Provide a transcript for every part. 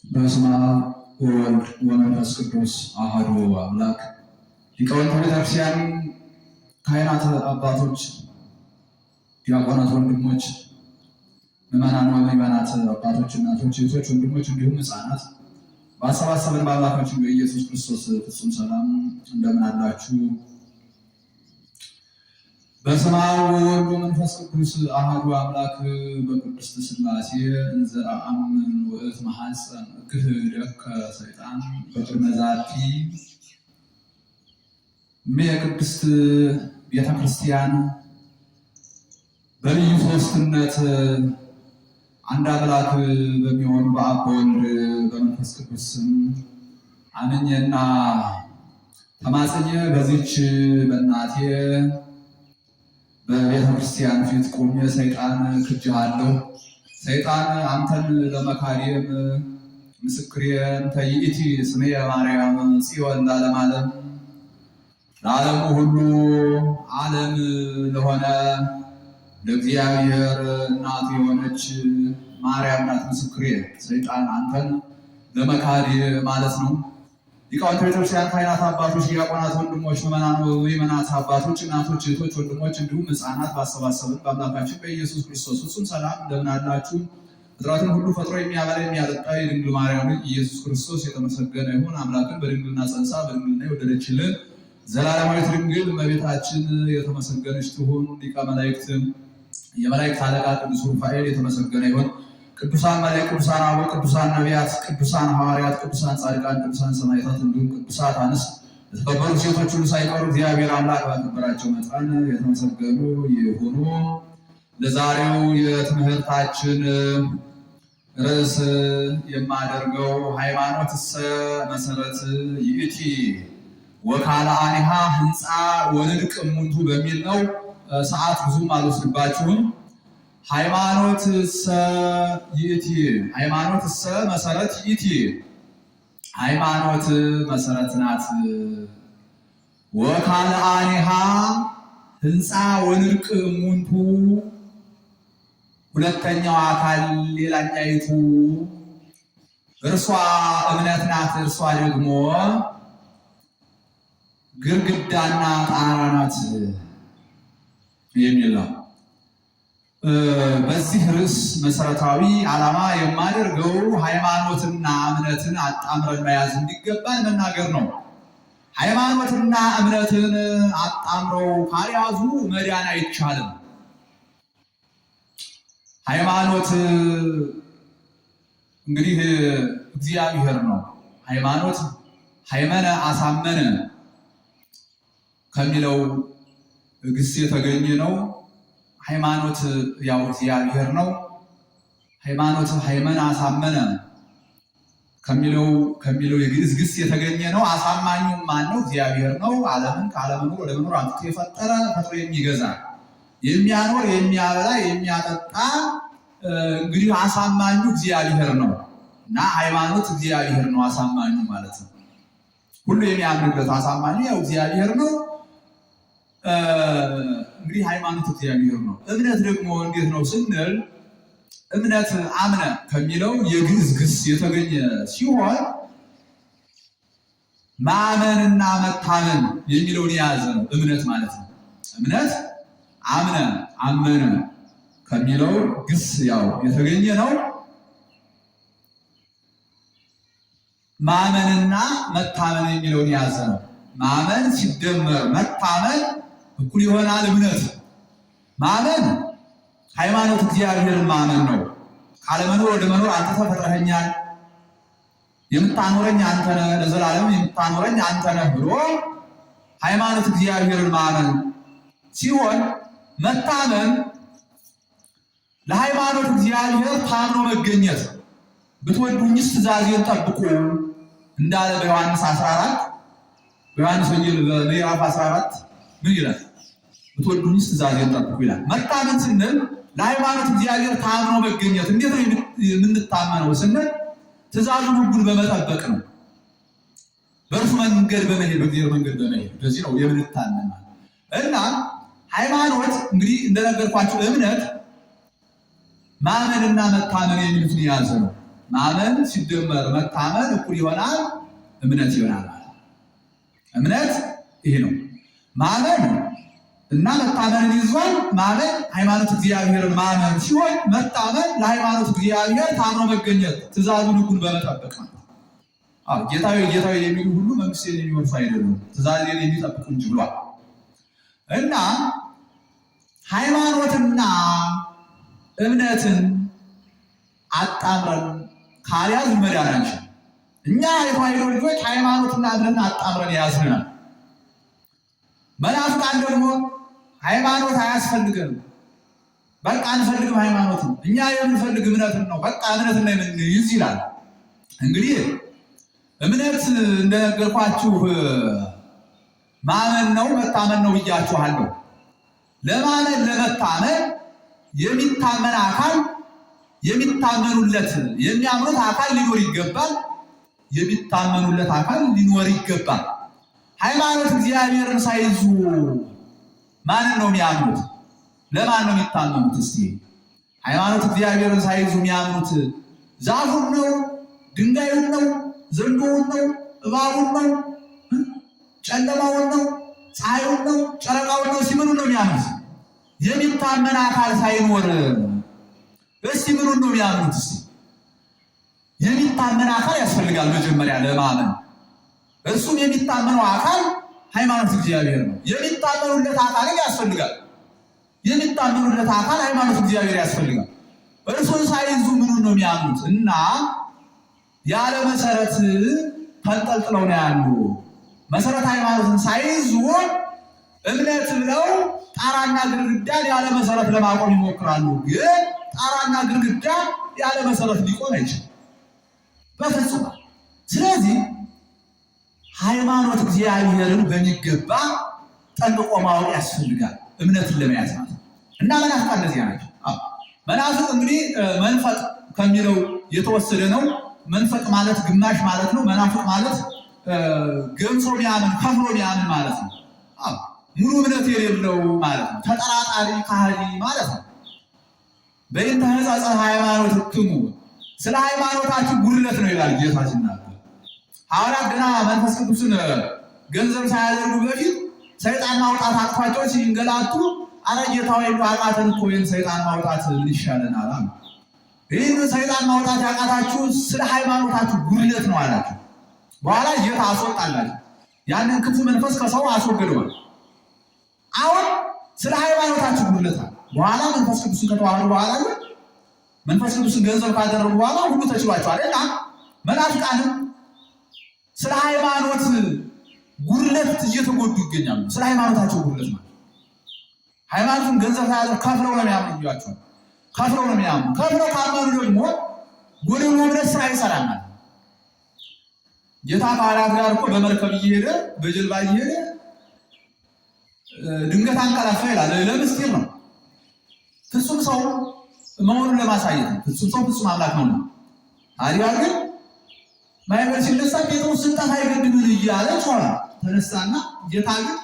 በስመ አብ ወወልድ ወመንፈስ ቅዱስ አሐዱ አምላክ። ሊቃውንተ ቤተክርስቲያን፣ ካህናት አባቶች፣ ዲያቆናት ወንድሞች፣ ምዕመናን ወምዕመናት፣ አባቶች፣ እናቶች፣ እህቶች፣ ወንድሞች እንዲሁም ሕፃናት ባሰባሰበን በአምላካችን በኢየሱስ ክርስቶስ ፍጹም ሰላም እንደምን አላችሁ? በስመ አብ ወወልድ ወመንፈስ ቅዱስ አሐዱ አምላክ በቅድስት ሥላሴ እንዘ አአምን ውእቱ መሐፀን ክህደከ ሰይጣን በቅድመ ዛቲ የቅድስት ቤተ ክርስቲያን በልዩ ሦስትነት አንድ አምላክ በሚሆኑ በአብ በወልድ በመንፈስ ቅዱስ ስም አምኜና ተማጽኜ በዚች በእናቴ በቤተ ክርስቲያን ፊት ቆሜ ሰይጣን ክጄሃለሁ። ሰይጣን አንተን ለመካሪም ምስክሬን ተይእቲ ስሜ ማርያም ጽዮን ለዓለመ ዓለም ለዓለሙ ሁሉ ዓለም ለሆነ ለእግዚአብሔር እናት የሆነች ማርያም ናት ምስክሬ። ሰይጣን አንተን ለመካድ ማለት ነው። ሊቃውንተ ቤተክርስቲያን፣ ካህናት አባቶች፣ ዲያቆናት ወንድሞች፣ ምዕመናት አባቶች፣ እናቶች፣ እህቶች፣ ወንድሞች እንዲሁም ሕፃናት ባሰባሰብን በአምላካችን በኢየሱስ ክርስቶስ ፍጹም ሰላም እንደምን አላችሁ? ፍጥረትን ሁሉ ፈጥሮ የሚያበላ የሚያጠጣ የድንግል ማርያም ኢየሱስ ክርስቶስ የተመሰገነ ይሁን። አምላክን በድንግልና ጸንሳ በድንግልና የወለደችልን ዘላለማዊት ድንግል እመቤታችን የተመሰገነች ትሁን። ሊቀ መላእክት የመላእክት አለቃ ቅዱስ ሩፋኤል የተመሰገነ ይሁን። ቅዱሳን መላእክት፣ ቅዱሳን አበው፣ ቅዱሳን ነቢያት፣ ቅዱሳን ሐዋርያት፣ ቅዱሳን ጻድቃን፣ ቅዱሳን ሰማዕታት እንዲሁም ቅዱሳት አንስት የተከበሩ ሴቶች ሁሉ ሳይቀሩ እግዚአብሔር አምላክ ባከበራቸው መጠን የተመሰገኑ ይሁኑ። ለዛሬው የትምህርታችን ርዕስ የማደርገው ሃይማኖትሰ መሰረት ይእቲ ወካልአኒሃ ህንፃ ወንድቅ እሙንቱ በሚል ነው። ሰዓት ብዙም አልወስድባችሁም። ሃይማኖትሰ ይእቲ፣ ሃይማኖትሰ መሰረት ይእቲ፣ ሃይማኖት መሰረት ናት። ወካልአኒሃ ህንፃ ወንድቅ እሙንቱ፣ ሁለተኛው አካል ሌላኛይቱ እርሷ እምነት ናት። እርሷ ደግሞ ግድግዳና ጣራ ናት የሚል ነው። በዚህ ርዕስ መሰረታዊ ዓላማ የማደርገው ሃይማኖትና እምነትን አጣምረን መያዝ እንዲገባን መናገር ነው። ሃይማኖትና እምነትን አጣምረው ካልያዙ መዳን አይቻልም። ሃይማኖት እንግዲህ እግዚአብሔር ነው። ሃይማኖት ሃይመነ አሳመነ ከሚለው ግስ የተገኘ ነው። ሃይማኖት ያው እግዚአብሔር ነው። ሃይማኖት ሃይመነ አሳመነ ከሚለው የግዕዝ ግስ የተገኘ ነው። አሳማኙ ማን ነው? እግዚአብሔር ነው። ዓለምን ከዓለመኖር ወደ መኖር አምጥቶ የፈጠረ ፈጥሮ የሚገዛ የሚያኖር የሚያበላ የሚያጠጣ እንግዲህ አሳማኙ እግዚአብሔር ነው እና ሃይማኖት እግዚአብሔር ነው አሳማኙ ማለት ነው። ሁሉ የሚያምንበት አሳማኙ ያው እግዚአብሔር ነው። እንግዲህ ሃይማኖት እግዚአብሔር ነው። እምነት ደግሞ እንዴት ነው ስንል እምነት አምነ ከሚለው የግዕዝ ግስ የተገኘ ሲሆን ማመንና መታመን የሚለውን የያዘ ነው እምነት ማለት ነው። እምነት አምነ አመነ ከሚለው ግስ ያው የተገኘ ነው። ማመንና መታመን የሚለውን የያዘ ነው። ማመን ሲደመር መታመን እኩል ይሆናል እምነት። ማመን ሃይማኖት እግዚአብሔርን ማመን ነው። ካለመኖር ወደ መኖር አንተ ተፈጥረኸኛል፣ የምታኖረኝ አንተ ነህ፣ ለዘላለም የምታኖረኝ አንተ ነህ ብሎ ሃይማኖት እግዚአብሔርን ማመን ሲሆን፣ መታመን ለሃይማኖት እግዚአብሔር ታምኖ መገኘት። ብትወዱኝስ ትእዛዜን ጠብቁ እንዳለ በዮሐንስ 14 በዮሐንስ ወንጌል ምዕራፍ 14 ምን ይላል? ብትወዱኝስ ትእዛዜን ጠብቁ ይላል። መታመን ስንል ለሃይማኖት እግዚአብሔር ታምኖ መገኘት። እንዴት ነው የምንታመነው ስንል ትእዛዙን ሁሉን በመጠበቅ ነው። በእርሱ መንገድ በመሄድ በእግዚአብሔር መንገድ በመሄድ በዚህ ነው የምንታመን እና ሃይማኖት እንግዲህ እንደነገርኳችሁ እምነት ማመንና መታመን የሚሉትን የያዘ ነው። ማመን ሲደመር መታመን እኩል ይሆናል እምነት ይሆናል። እምነት ይሄ ነው። ማመን እና መታመንን ይዟል። ማመን ሃይማኖት እግዚአብሔርን ማመን ሲሆን መታመን ለሃይማኖት እግዚአብሔር ታምኖ መገኘት ትእዛዙን ሕጉን በመጠበቅ ነው። ጌታዊ ጌታዊ የሚሉ ሁሉ መንግሥቴን የሚወርሱ አይደሉም ትእዛዜን የሚጠብቁ እንጂ ብሏል። እና ሃይማኖትና እምነትን አጣምረን ካልያዝ መዳን አንችልም። እኛ የተዋሕዶ ልጆች ሃይማኖትና እምነትን አጣምረን ያዝናል። መናፍቃን ደግሞ ሃይማኖት አያስፈልገንም፣ በቃ አንፈልግም ሃይማኖትን፣ እኛ የምንፈልግ እምነትን ነው፣ በቃ እምነትን የምንይዝ ይላል። እንግዲህ እምነት እንደነገርኳችሁ ማመን ነው መታመን ነው ብያችኋለሁ። ለማመን ለመታመን የሚታመን አካል የሚታመኑለት የሚያምኑት አካል ሊኖር ይገባል። የሚታመኑለት አካል ሊኖር ይገባል። ሃይማኖት እግዚአብሔርን ሳይዙ ማንን ነው የሚያምኑት? ለማን ነው የሚታመኑት? እስቲ ሃይማኖት እግዚአብሔርን ሳይዙ የሚያምኑት ዛፉን ነው? ድንጋዩን ነው? ዘንዶውን ነው? እባቡን ነው? ጨለማውን ነው? ፀሐዩን ነው? ጨረቃውን ነው? ሲምኑ ነው የሚያምኑት? የሚታመን አካል ሳይኖር እስቲ ምኑን ነው የሚያምኑት? እስቲ የሚታመን አካል ያስፈልጋል መጀመሪያ ለማመን። እርሱም የሚታመነው አካል ሃይማኖት እግዚአብሔር ነው። የሚታመኑለት አካል ያስፈልጋል። የሚታመኑለት አካል ሃይማኖት እግዚአብሔር ያስፈልጋል። እርሱን ሳይዙ ምኑን ነው የሚያምኑት? እና ያለ መሰረት ተንጠልጥለው ነው ያሉ። መሰረት ሃይማኖትን ሳይዙ እምነት ብለው ጣራና ግድግዳን ያለ መሰረት ለማቆም ይሞክራሉ። ግን ጣራና ግድግዳ ያለ መሰረት ሊቆም አይችልም በፍጹም። ስለዚህ ሃይማኖት እግዚአብሔርን በሚገባ ጠንቅቆ ማወቅ ያስፈልጋል እምነትን ለመያዝ ማለት ነው። እና መናፍቃን እንደዚህ ናቸው። መናፍቅ እንግዲህ መንፈቅ ከሚለው የተወሰደ ነው። መንፈቅ ማለት ግማሽ ማለት ነው። መናፍቅ ማለት ገንጾ ሚያምን ከፍሎ ሚያምን ማለት ነው። ሙሉ እምነት የሌለው ማለት ነው። ተጠራጣሪ ካህሊ ማለት ነው። በእንተ ሕጸጽ ሃይማኖትክሙ ስለ ሃይማኖታችሁ ጉድለት ነው ይላል ጌታ ሲናገር። ሐዋርያት ገና መንፈስ ቅዱስን ገንዘብ ሳያደርጉ በፊት ሰይጣን ማውጣት አቅቷቸው ሲንገላቱ አረ ጌታ ሆይ አቃተን እኮ ይህን ሰይጣን ማውጣት ምን ይሻለናል አሉ። ይህን ሰይጣን ማውጣት ያቃታችሁ ስለ ሃይማኖታችሁ ጉድለት ነው አላቸው። በኋላ ጌታ አስወጣላቸው። ያንን ክፉ መንፈስ ከሰው አስወግደዋል። አሁን ስለ ሃይማኖታችሁ ጉድለት አለ። በኋላ መንፈስ ቅዱስን ከተዋህዱ በኋላ መንፈስ ቅዱስን ገንዘብ ካደረጉ በኋላ ሁሉ ተችሏቸዋል። እና መናፍቃንም ስለ ሃይማኖት ጉድለት እየተጎዱ ይገኛሉ። ስለ ሃይማኖታቸው ጉድለት ማለት ሃይማኖትን ገንዘብ ሳያደርግ ከፍለው ነው የሚያምኑ ብያቸዋል። ከፍለው ነው የሚያምኑ። ከፍለው ካመኑ ደግሞ ጎደሎ እምነት ስራ ይሰራል። ጌታ ከሐዋርያት ጋር እኮ በመርከብ እየሄደ በጀልባ እየሄደ ድንገት አንቀላፋ ይላል። ለምስጢር ነው። ፍጹም ሰው መሆኑን ለማሳየት ነው። ፍጹም ሰው ፍጹም አምላክ ነው። ታዲያ ግን ማይበር ሲነሳ ጴጥሮስ ስንጠፋ አይገድምን እያለ ጮኸ። ተነሳና ጌታ ግን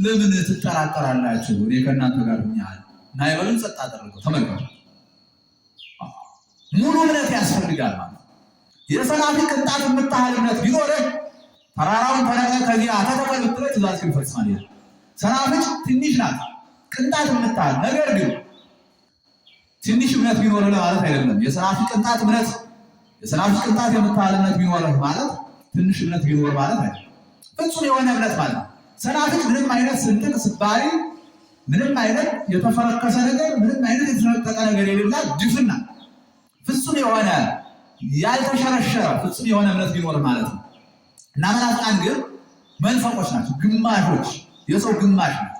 ለምን ትጠራጠራላችሁ? እኔ ከእናንተ ጋር ሆኛል። ማይበርን ጸጥ አደረገው። ተመልከቱ። ሙሉ እምነት ያስፈልጋል ማለት የሰናፊ ቅንጣት የምታህል እምነት ቢኖርህ ተራራውን ተነቅለህ ከዚያ ተተከል ብትለው ትእዛዝ ይፈጽማል ይላል። ሰናፍጭ ትንሽ ናት፣ ቅንጣት የምታህል ነገር ግን ትንሽ እምነት ቢኖርህ ማለት አይደለም። የሰናፊ ቅንጣት እምነት የሰናፍጭ ቅንጣት የምታህል እምነት ቢኖርህ ማለት ትንሽ እምነት ቢኖር ማለት አይደለም። ፍጹም የሆነ እምነት ማለት ነው። ሰናፍጭ ምንም አይነት ስንጥቅ ስባሪ፣ ምንም አይነት የተፈረከሰ ነገር፣ ምንም አይነት የተነጠቀ ነገር የሌላት ድፍና ፍጹም የሆነ ያልተሸረሸረ ፍጹም የሆነ እምነት ቢኖር ማለት ነው። እና መናፍቃን ግን መንፈቆች ናቸው፣ ግማሾች፣ የሰው ግማሽ ናቸው።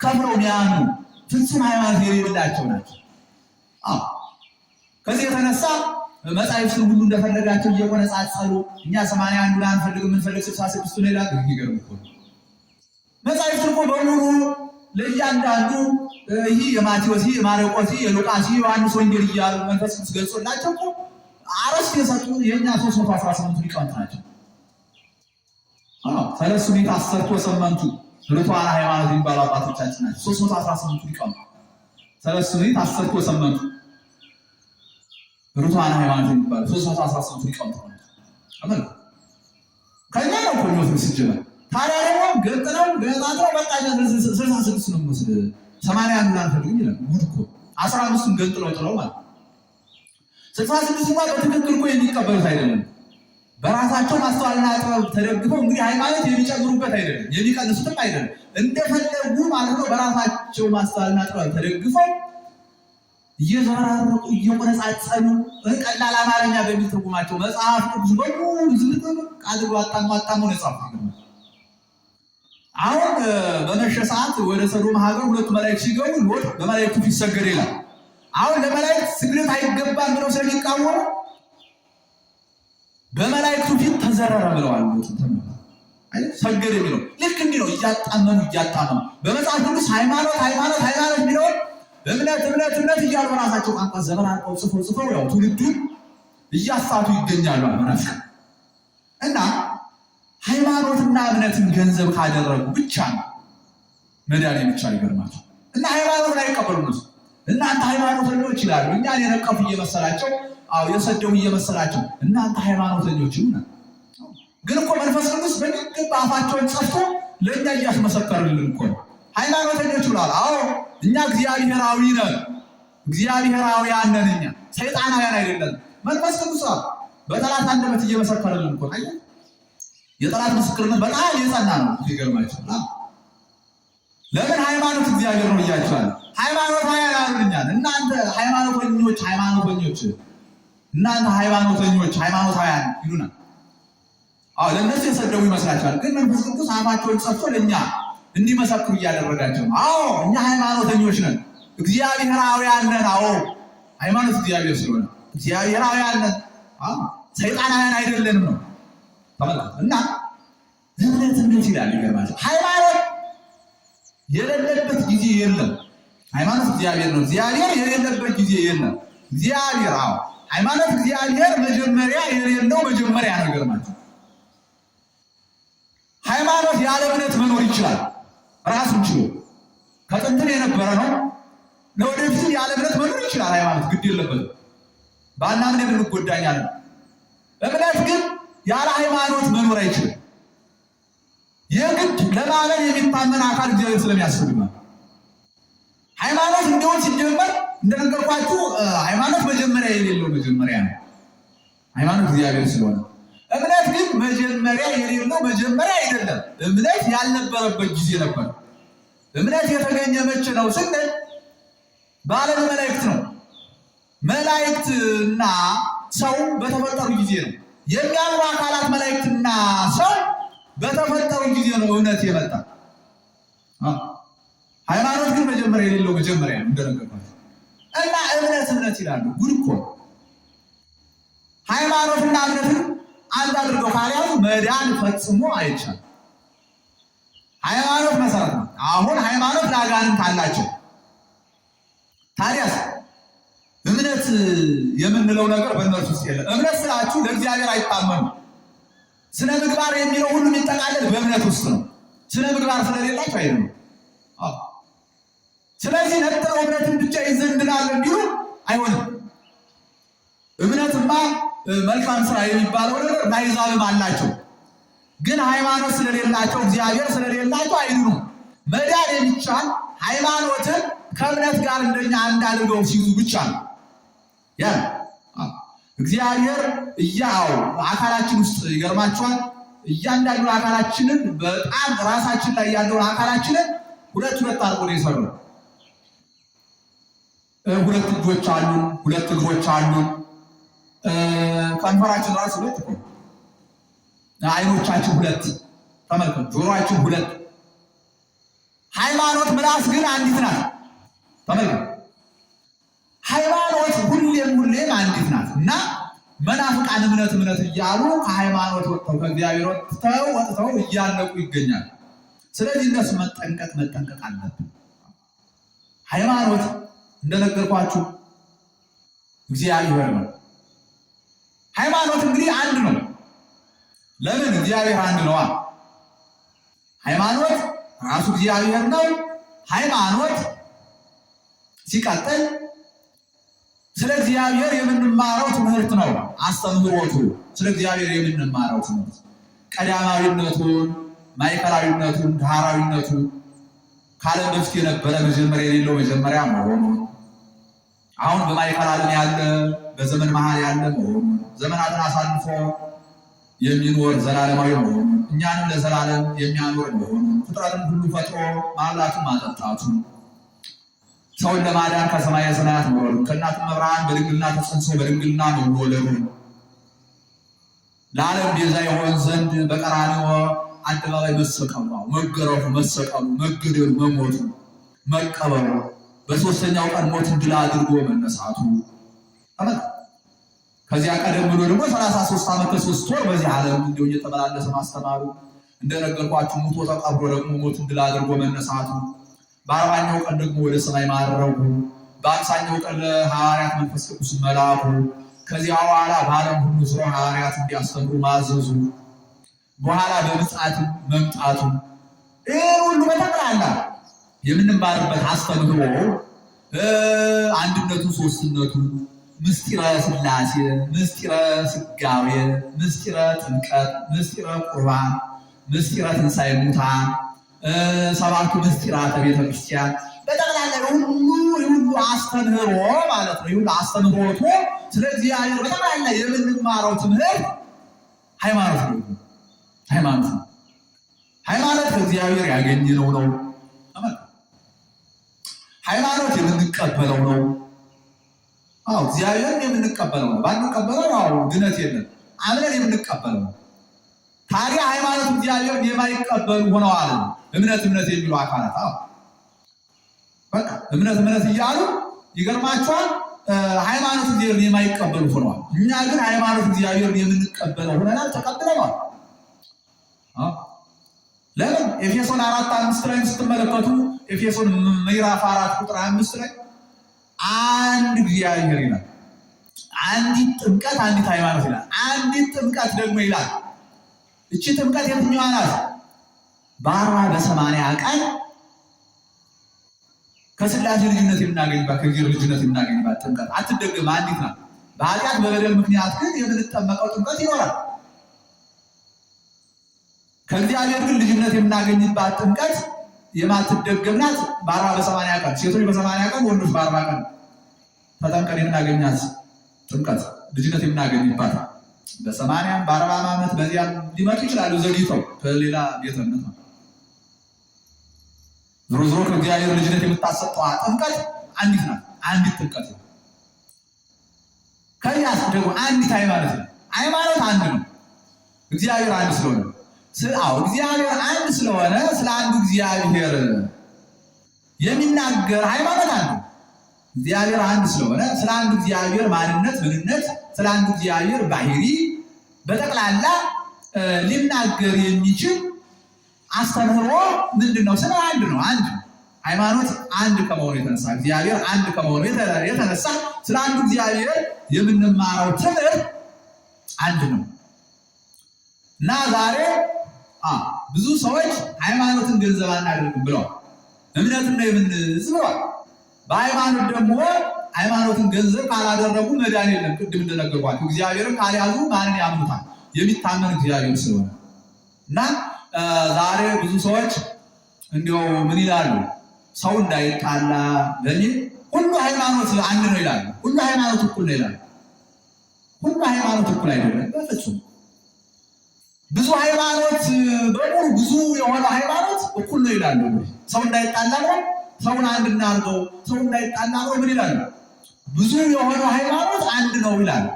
ከፍለው የሚያምኑ ፍጹም ሃይማኖት የሌላቸው ናቸው። ከዚህ የተነሳ መጻሕፍትን ሁሉ እንደፈለጋቸው እየቆነጻጸሉ እኛ 81ን አንፈልግም የምንፈልግ 66 ሌላ ይገርም እኮ መጻሕፍትን እኮ በሙሉ ለእያንዳንዱ ይህ የማቴዎስ ይህ የማርቆስ ይህ የሉቃስ ይህ ዮሐንስ ወንጌል እያሉ መንፈስ ቅዱስ ገልጾላቸው እኮ አረስት የሰጡ የእኛ 318 ሊቃውንት ናቸው። ሰለስቱ ምዕት አሰርቶ ሰመንቱ ርቱዓነ ሃይማኖት የሚባሉ አባቶቻችን ናቸው። 318 ሊቃውንት ሰለስቱ ምዕት አሰርቶ ሰመንቱ ርቱዓነ ሃይማኖት የሚባሉ 318 ሊቃውንት አመን ከኛ ነው እኮ የሚወስድ ሲጀመር። ታዲያ ደግሞ ገጥነው ገጣጥረው በቃ 66 ነው የሚወስድ 81 ምናምን ፈልግኝ ይላል። ጉድ እኮ 15ቱን ገጥለው ጥለው ማለት 66 እንኳን በትክክል እኮ የሚቀበሉት አይደለም። በራሳቸው ማስተዋልና ጥበብ ተደግፈው እንግዲህ ሃይማኖት የሚጨምሩበት አይደለም የሚቀንሱትም አይደለም። እንደፈለጉ ማለት ነው በራሳቸው ማስተዋልና ጥበብ ተደግፈው እየዘራረቁ እየቆነጻጸሉ ቀላል አማርኛ በሚል ትርጉማቸው መጽሐፍ ቅዱስ በሙሉ ዝርዝር ቃል አጣሙ ነው የጻፉት። አሁን በመሸ ሰዓት ወደ ሰዶም ሀገር ሁለቱ መላእክት ሲገቡ ሎጥ በመላእክቱ ፊት ሰገደ ይላል። አሁን ለመላእክት ስግደት አይገባም ብለው ስለሚቃወሙ በመላእክቱ ፊት ተዘረረ ብለዋል። ሎጥ ሰገደ የሚለው ልክ እንዲህ ነው። እያጣመሙ በመጽሐፍ ቅዱስ ሃይማኖት የሚለው እምነት እያሉ በራሳቸው ቋንቋ ዘመናቀው ጽፈው ያው ትውልዱን እያሳቱ ይገኛሉ መናፍቃን። እና ሃይማኖትና እምነትን ገንዘብ ካደረጉ ብቻ ነው መዳን የሚቻል ይገርማቸው። እና ሃይማኖት ላይ አይቀበሉም። እናንተ ሃይማኖተኞች ይላሉ። እኛን የነቀፉ እየመሰላቸው የሰደቡ እየመሰላቸው እናንተ ሃይማኖተኞች ይሁን። ግን እኮ መንፈስ ቅዱስ በግድ አፋቸውን ጸፍቶ ለእኛ እያስመሰከሩልን እኮ ነው ሃይማኖተኞች ብለዋል። እኛ እግዚአብሔራዊ ነን፣ እግዚአብሔራውያን ነን። እኛ ሰይጣናውያን አይደለም። መንፈስ ቅዱስ በጠላት አንደበት እየመሰከረልን እኮ ነው። የጠላት ምስክርነት በጣም የጸና ነው። ይገርማችሁ። ለምን ሃይማኖት እግዚአብሔር ነው እያችኋል። ሃይማኖታውያን ያሉኛል። እናንተ ሃይማኖተኞች እናንተ ሃይማኖታውያን ይሉናል። ለእነሱ የሰደቡ ይመስላችኋል። ግን መንፈስ ቅዱስ አፋቸውን ጸፍቶ ለእኛ እንዲመሰክሩ እያደረጋቸው ነው። እኛ ሃይማኖተኞች ነን፣ እግዚአብሔራውያን ነን። ሃይማኖት እግዚአብሔር ስለሆነ እግዚአብሔራውያን ነን፣ ሰይጣናውያን አይደለንም ነው። ተመልከቱ። እና እምነት ይላል። ይገርማል። ሃይማኖት የሌለበት ጊዜ የለም። ሃይማኖት እግዚአብሔር ነው። እግዚአብሔር የሌለበት ጊዜ የለም። እግዚአብሔር ሃይማኖት እግዚአብሔር መጀመሪያ የሌለው መጀመሪያ ነገር ማለት ነው። ሃይማኖት ያለ እምነት መኖር ይችላል። ራሱን ችሎ ከጥንት የነበረ ነው። ለወደፊት ያለ እምነት መኖር ይችላል። ሃይማኖት ግድ የለበትም። ባናምን የምንጎዳኛለን። እምነት ግን ያለ ሃይማኖት መኖር አይችልም። የግድ ለማመን የሚታመን አካል እግዚአብሔር ስለሚያስፈልግ ነው። ሃይማኖት እንደሆነ ሲጀመር እንደነገርኳችሁ ሃይማኖት መጀመሪያ የሌለው መጀመሪያ ነው። ሃይማኖት እግዚአብሔር ስለሆነ እምነት ግን መጀመሪያ የሌለው መጀመሪያ አይደለም። እምነት ያልነበረበት ጊዜ ነበር። እምነት የተገኘ መቼ ነው ስንል በዓለመ መላእክት ነው። መላእክትና ሰው በተፈጠሩ ጊዜ ነው። የሚያምኑ አካላት መላእክትና ሰው በተፈጠሩ ጊዜ ነው እምነት የመጣ። ሃይማኖት ግን መጀመሪያ የሌለው መጀመሪያ ነው እንደነገርኳችሁ። እና እምነት ይላሉ። ጉድ እኮ ሃይማኖትና እምነትን አንድ አድርገው ካልያዙ መዳን ፈጽሞ አይቻልም። ሃይማኖት መሰረት ነው። አሁን ሃይማኖት ለአጋንንት አላቸው። ታዲያስ እምነት የምንለው ነገር በእነርሱ ውስጥ የለም። እምነት ስላችሁ ለእግዚአብሔር አይታመኑ። ስነ ምግባር የሚለው ሁሉ የሚጠቃለል በእምነት ውስጥ ነው። ስነ ምግባር ስለሌላቸው አይደለም። ስለዚህ ነጥረው እምነትን ብቻ ይዘንድናለን ቢሉ አይሆንም። እምነትማ መልካም ስራ የሚባለው ነገር ባይዛብም አላቸው። ግን ሃይማኖት ስለሌላቸው እግዚአብሔር ስለሌላቸው አይድኑም። መዳን የሚቻል ሃይማኖትን ከእምነት ጋር እንደኛ አንድ አድርገው ሲይዙ ብቻ ነው። ያ እግዚአብሔር አካላችን ውስጥ ይገርማቸዋል። እያንዳንዱ አካላችንን በጣም ራሳችን ላይ ያለውን አካላችንን ሁለት አድርጎ ነው የሰራው። ሁለት እጆች አሉን፣ ሁለት እግሮች አሉን። ከንፈራችን ራሱ ሁለት ነው። አይኖቻችን ሁለት፣ ተመልከቱ፣ ጆሮአችን ሁለት። ሃይማኖት ምላስ ግን አንዲት ናት። ተመልከቱ፣ ሃይማኖት ሁሌም አንዲት ናት። እና መናፍቃን እምነት እያሉ ከሃይማኖት ወጥተው ከእግዚአብሔር ወጥተው እያለቁ ይገኛሉ። ስለዚህ እነሱ መጠንቀቅ አለብን። ሃይማኖት እንደነገርኳችሁ እግዚአብሔር ነው። ሃይማኖት እንግዲህ አንድ ነው። ለምን? እግዚአብሔር አንድ ነዋ። ሃይማኖት ራሱ እግዚአብሔር ነው። ሃይማኖት ሲቀጥል ስለ እግዚአብሔር የምንማረው ትምህርት ነው አስተምህሮቱ። ስለ እግዚአብሔር የምንማረው ትምህርት ቀዳማዊነቱን፣ ማዕከላዊነቱን፣ ዳህራዊነቱን ከዓለም በፊት የነበረ መጀመሪያ የሌለው መጀመሪያ መሆኑን አሁን በማዕከል ዓለም ያለ በዘመን መሃል ያለ መሆኑን ዘመናትን አሳልፎ የሚኖር ዘላለማዊ መሆኑን እኛንም ለዘላለም የሚያኖር መሆኑን ፍጥረትን ሁሉ ፈጥሮ ማብላቱን ማጠጣቱን ሰውን ለማዳን ከሰማየ ሰማያት መውረዱን ከእናቱ መብርሃን በድንግልና ተጸንሶ በድንግልና መወለዱን ለዓለም ቤዛ የሆን ዘንድ በቀራንዮ አደባባይ መሰቀሉ፣ መገረፉ፣ መሰቀሉ፣ መገደሉ፣ መሞቱ፣ መቀበሩ በሶስተኛው ቀን ሞትን ድል አድርጎ መነሳቱ ከዚያ ቀደም ብሎ ደግሞ 33 ዓመት ከ3 ወር በዚህ ዓለም እንደው እየተመላለሰ ማስተማሩ እንደነገርኳችሁ ሙቶ ተቀብሮ ደግሞ ሞትን ድል አድርጎ መነሳቱ በ40ኛው ቀን ደግሞ ወደ ሰማይ ማረጉ በ50ኛው ቀን ለሐዋርያት መንፈስ ቅዱስ መላኩ ከዚያ በኋላ በዓለም ሁሉ ዙሮ ሐዋርያት እንዲያስተምሩ ማዘዙ በኋላ በምጽአት መምጣቱ ይህ ሁሉ በጠቅላላ የምንማርበት አስተምህሮ አንድነቱ፣ ሶስትነቱ፣ ምስጢረ ሥላሴ፣ ምስጢረ ሥጋዌ፣ ምስጢረ ጥምቀት፣ ምስጢረ ቁርባን፣ ምስጢረ ትንሣኤ ሙታን፣ ሰባቱ ምስጢራተ ቤተ ክርስቲያን በጠቅላላ ሁሉ አስተምህሮ ማለት ነው። ሁሉ አስተምህሮቱ ስለ እግዚአብሔር በጠቅላላ የምንማረው ትምህርት ሃይማኖት ነው። ሃይማኖት ከእግዚአብሔር ያገኘነው ነው። ሃይማኖት የምንቀበለው ነው። እግዚአብሔርን የምንቀበለው ነው። ባንቀበለው ድነት የለም። አምነን የምንቀበለው ነው። ታዲያ ሃይማኖት እግዚአብሔርን የማይቀበሉ ሆነዋል። እምነት የሚሉ አካላት በቃ እምነት እያሉ ይገርማቸዋል። ሃይማኖት እግዚአብሔርን የማይቀበሉ ሆነዋል። እኛ ግን ሃይማኖት እግዚአብሔርን የምንቀበለው ሆነናል፣ ተቀብለናል። ለምን? ኤፌሶን 4:5 ላይ ስትመለከቱ ኤፌሶን ምዕራፍ 4 ቁጥር 5 ላይ አንድ እግዚአብሔር ይላል፣ አንዲት ጥምቀት፣ አንዲት ሃይማኖት ይላል። አንዲት ጥምቀት ደግሞ ይላል። እቺ ጥምቀት የትኛዋ ናት? በ40 በ80 ቀን ከሥላሴ ልጅነት የምናገኝባት ከእግዚአብሔር ልጅነት የምናገኝባት ጥምቀት አትደገም፣ አንዲት ናት። በኃጢአት በበደል ምክንያት ግን የምንጠመቀው ጥምቀት ይኖራል። ከእግዚአብሔር ግን ልጅነት የምናገኝባት ጥምቀት የማትደገም ናት። በ40 በ80 ቀን ሴቶች በ80 ቀን ወንዶች በ40 ቀን ተጠምቀን የምናገኛት ጥምቀት ልጅነት የምናገኝባት በ80 በ40 ዓመት በዚያም ሊመጡ ይችላሉ ዘግይተው ከሌላ ቤተ እምነት ነው። ዞሮ ዞሮ ከእግዚአብሔር ልጅነት የምታሰጠዋ ጥምቀት አንዲት ናት። አንዲት ጥምቀት ነው። ከዚያስ ደግሞ አንዲት ሃይማኖት ነው። ሃይማኖት አንድ ነው። እግዚአብሔር አንድ ስለሆነ እግዚአብሔር አንድ ስለሆነ ስለ አንዱ እግዚአብሔር የሚናገር ሃይማኖት አንዱ እግዚአብሔር አንድ ስለሆነ ስለ አንዱ እግዚአብሔር ማንነት፣ ምንነት፣ ስለ አንዱ እግዚአብሔር ባህሪ በጠቅላላ ሊናገር የሚችል አስተምህሮ ምንድነው? ስለ አንድ ነው። አንድ ሃይማኖት አንድ ከመሆኑ የተነሳ እግዚአብሔር አንድ ከመሆኑ የተነሳ ስለ አንዱ እግዚአብሔር የምንማረው ትምህርት አንድ ነው እና ዛሬ ብዙ ሰዎች ሃይማኖትን ገንዘብ አናደርግም ብለዋል። እምነትን ነው የምንዝብለዋል። በሃይማኖት ደግሞ ሃይማኖትን ገንዘብ ካላደረጉ መዳን የለም። ቅድም እንደነገርኳቸው እግዚአብሔርን ካልያዙ ማንን ያምኑታል? የሚታመን እግዚአብሔር ስለሆነ እና ዛሬ ብዙ ሰዎች እንዲያው ምን ይላሉ? ሰው እንዳይጣላ በሚል ሁሉ ሃይማኖት አንድ ነው ይላሉ። ሁሉ ሃይማኖት እኩል ነው ይላሉ። ሁሉ ሃይማኖት እኩል አይደለም በፍጹም። ብዙ ሃይማኖት በሙሉ ብዙ የሆነ ሃይማኖት እኩል ነው ይላሉ። ሰው እንዳይጣላ ነው፣ ሰውን አንድ እናድርገው፣ ሰው እንዳይጣላ ነው ምን ይላሉ? ብዙ የሆነው ሃይማኖት አንድ ነው ይላሉ።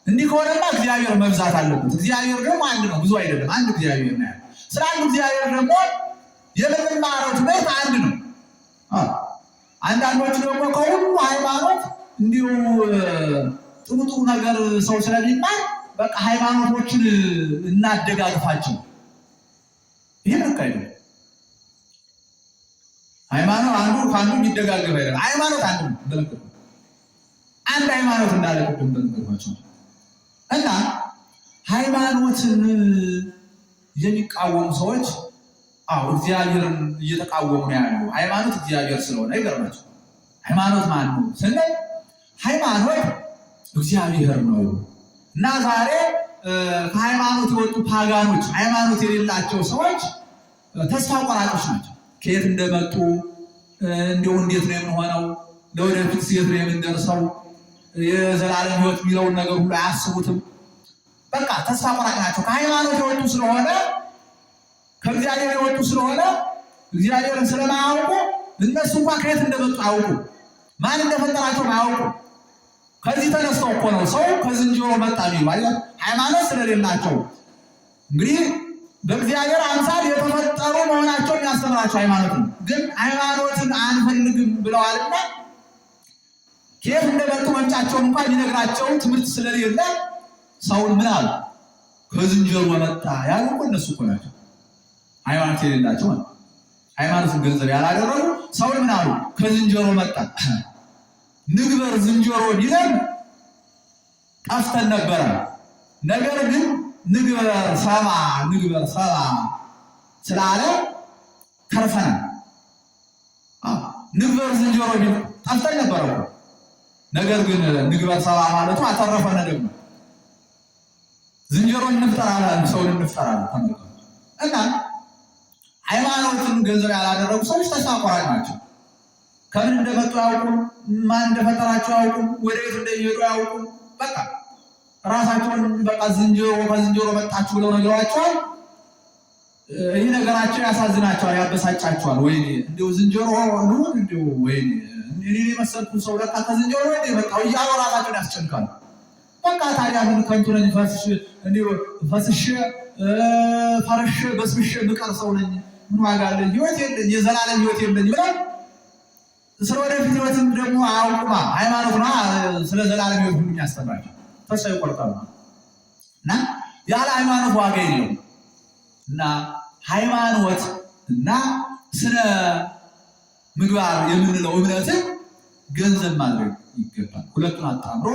እንዲህ ከሆነማ እግዚአብሔር መብዛት አለበት። እግዚአብሔር ደግሞ አንድ ነው፣ ብዙ አይደለም። አንድ እግዚአብሔር ነው። ስለ አንዱ እግዚአብሔር ደግሞ የምንማረው ትምህርት አንድ ነው። አንዳንዶቹ ደግሞ ከሁሉ ሃይማኖት እንዲሁ ጥሩ ነገር ሰው ስለሚማር በቃ ሃይማኖቶችን እናደጋግፋቸው። ይሄ ልክ አይደለም። ሃይማኖት አንዱ ከአንዱ የሚደጋገፍ አይደለም። ሃይማኖት አንድ ነው። እንደነገርኩ አንድ ሃይማኖት እንዳለ ቅድም እንደነገርኳቸው እና ሃይማኖትን የሚቃወሙ ሰዎች እግዚአብሔርን እየተቃወሙ ነው ያሉ። ሃይማኖት እግዚአብሔር ስለሆነ ይገርማቸው። ሃይማኖት ማን ነው ስንል ሃይማኖት እግዚአብሔር ነው እና ዛሬ ከሃይማኖት የወጡ ፓጋኖች ሃይማኖት የሌላቸው ሰዎች ተስፋ ቆራጮች ናቸው። ከየት እንደመጡ እንዲሁ እንዴት ነው የምንሆነው፣ ለወደፊት የት ነው የምንደርሰው፣ የዘላለም ሕይወት የሚለውን ነገር ሁሉ አያስቡትም። በቃ ተስፋ ቆራጭ ናቸው። ከሃይማኖት የወጡ ስለሆነ ከእግዚአብሔር የወጡ ስለሆነ እግዚአብሔርን ስለማያውቁ እነሱ እንኳን ከየት እንደመጡ አያውቁ፣ ማን እንደፈጠራቸው አያውቁ። ከዚህ ተነስተው እኮ ነው ሰው ከዝንጀሮ መጣ የሚባል ሃይማኖት ስለሌላቸው። እንግዲህ በእግዚአብሔር አምሳል የተፈጠሩ መሆናቸውን የሚያስተምራቸው ሃይማኖት ነው። ግን ሃይማኖትን አንፈልግም ብለዋልና ከየት እንደመጡ መምጫቸውን እንኳን የሚነግራቸው ትምህርት ስለሌለ ሰውን ምን አሉ? ከዝንጀሮ መጣ ያሉ እኮ እነሱ እኮ ናቸው። ሃይማኖት የሌላቸው ማለት ሃይማኖትን ገንዘብ ያላደረጉ ሰውን ምን አሉ? ከዝንጀሮ መጣ። ንግበር ዝንጀሮ ቢለን ጠፍተን ነበረ። ነገር ግን ንግበር ሰባ ስላለ ተርፈናል። ንግበር ዝንጀሮ ቢለን ጠፍተን ነበረ። ነገር ግን ንግበር ሰባ ማለቱ አተረፈነ። ደግሞ ዝንጀሮ እንፍጠራለን፣ ሰውን እንፍጠራለን። ተመልከቱ። እና ሃይማኖትን ገንዘብ ያላደረጉ ሰዎች ተስፋ ቆራጭ ናቸው። ከምን እንደመጡ አያውቁም፣ ማን እንደፈጠራቸው አያውቁም፣ ወደየት እንደሚሄዱ አያውቁም። በቃ ራሳቸውን በቃ ከዝንጀሮ መጣችሁ ብለው ነግረዋቸዋል። ይህ ነገራቸው ያሳዝናቸዋል፣ ያበሳጫቸዋል። ወይኔ እንዲሁ ዝንጀሮ ልሁን እንዲሁ ወይኔ እኔ የመሰልኩ ሰው ለካ ከዝንጀሮ ወይ መጣሁ እያሉ ራሳቸውን ያስጨንቃሉ። በቃ ታዲያ ምን ከንቱ ነኝ፣ ፈስሼ ፈርሼ በስብሼ የምቀር ሰው ነኝ፣ ምን ዋጋ አለኝ፣ ህይወት የለኝ፣ የዘላለም ህይወት የለኝ ብለው ስለ ወደፊት ህይወትም ደግሞ አያውቁማ። ሃይማኖት ነው ስለ ዘላለም ህይወት ሁሉ የሚያስተምራቸው። ተስፋ ይቆርጣሉ እና ያለ ሃይማኖት ዋጋ የለውም። እና ሃይማኖት እና ስነ ምግባር የምንለው እምነትን ገንዘብ ማድረግ ይገባል። ሁለቱን አጣምሮ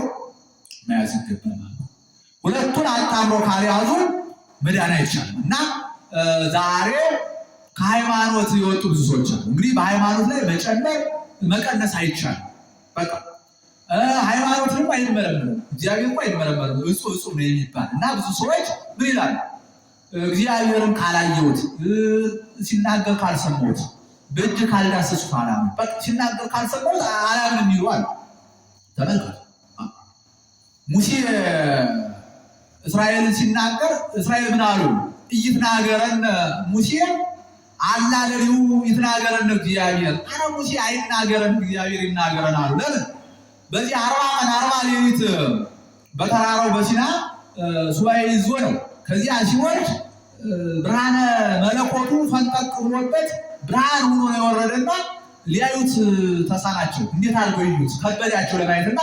መያዝ ይገባል። ሁለቱን አጣምሮ ካልያዙ መዳን አይቻልም። እና ዛሬ ከሃይማኖት የወጡ ብዙ ሰዎች አሉ። እንግዲህ በሃይማኖት ላይ መጨመር መቀነስ አይቻልም። በቃ ሃይማኖት ደግሞ አይመረመርም፣ እግዚአብሔር እኮ አይመረመርም፣ እጹብ ነው የሚባል እና ብዙ ሰዎች ምን ይላሉ? እግዚአብሔርን ካላየሁት፣ ሲናገር ካልሰማሁት፣ በእጅ ካልዳሰሱት አላምንም፣ በቃ ሲናገር ካልሰማሁት አላምንም ይሏል። ተመልከቱ። ሙሴ እስራኤልን ሲናገር እስራኤል ምን አሉ? ኢይትናገረን ሙሴ አላለሪው ይትናገረን እግዚአብሔር። አረ ሙሴ አይናገረን እግዚአብሔር ይናገረን አሉ። ለምን? በዚህ 40 ቀን 40 ሌሊት በተራራው በሲና ሱባኤ ይዞ ነው። ከዚያ ሲወርድ ብርሃነ መለኮቱ ፈንጠቅ ብሎበት ብርሃን ሆኖ ነው የወረደና ሊያዩት ተሳናቸው። እንዴት አድርገው ይዩት ከበዳቸው ለማየትና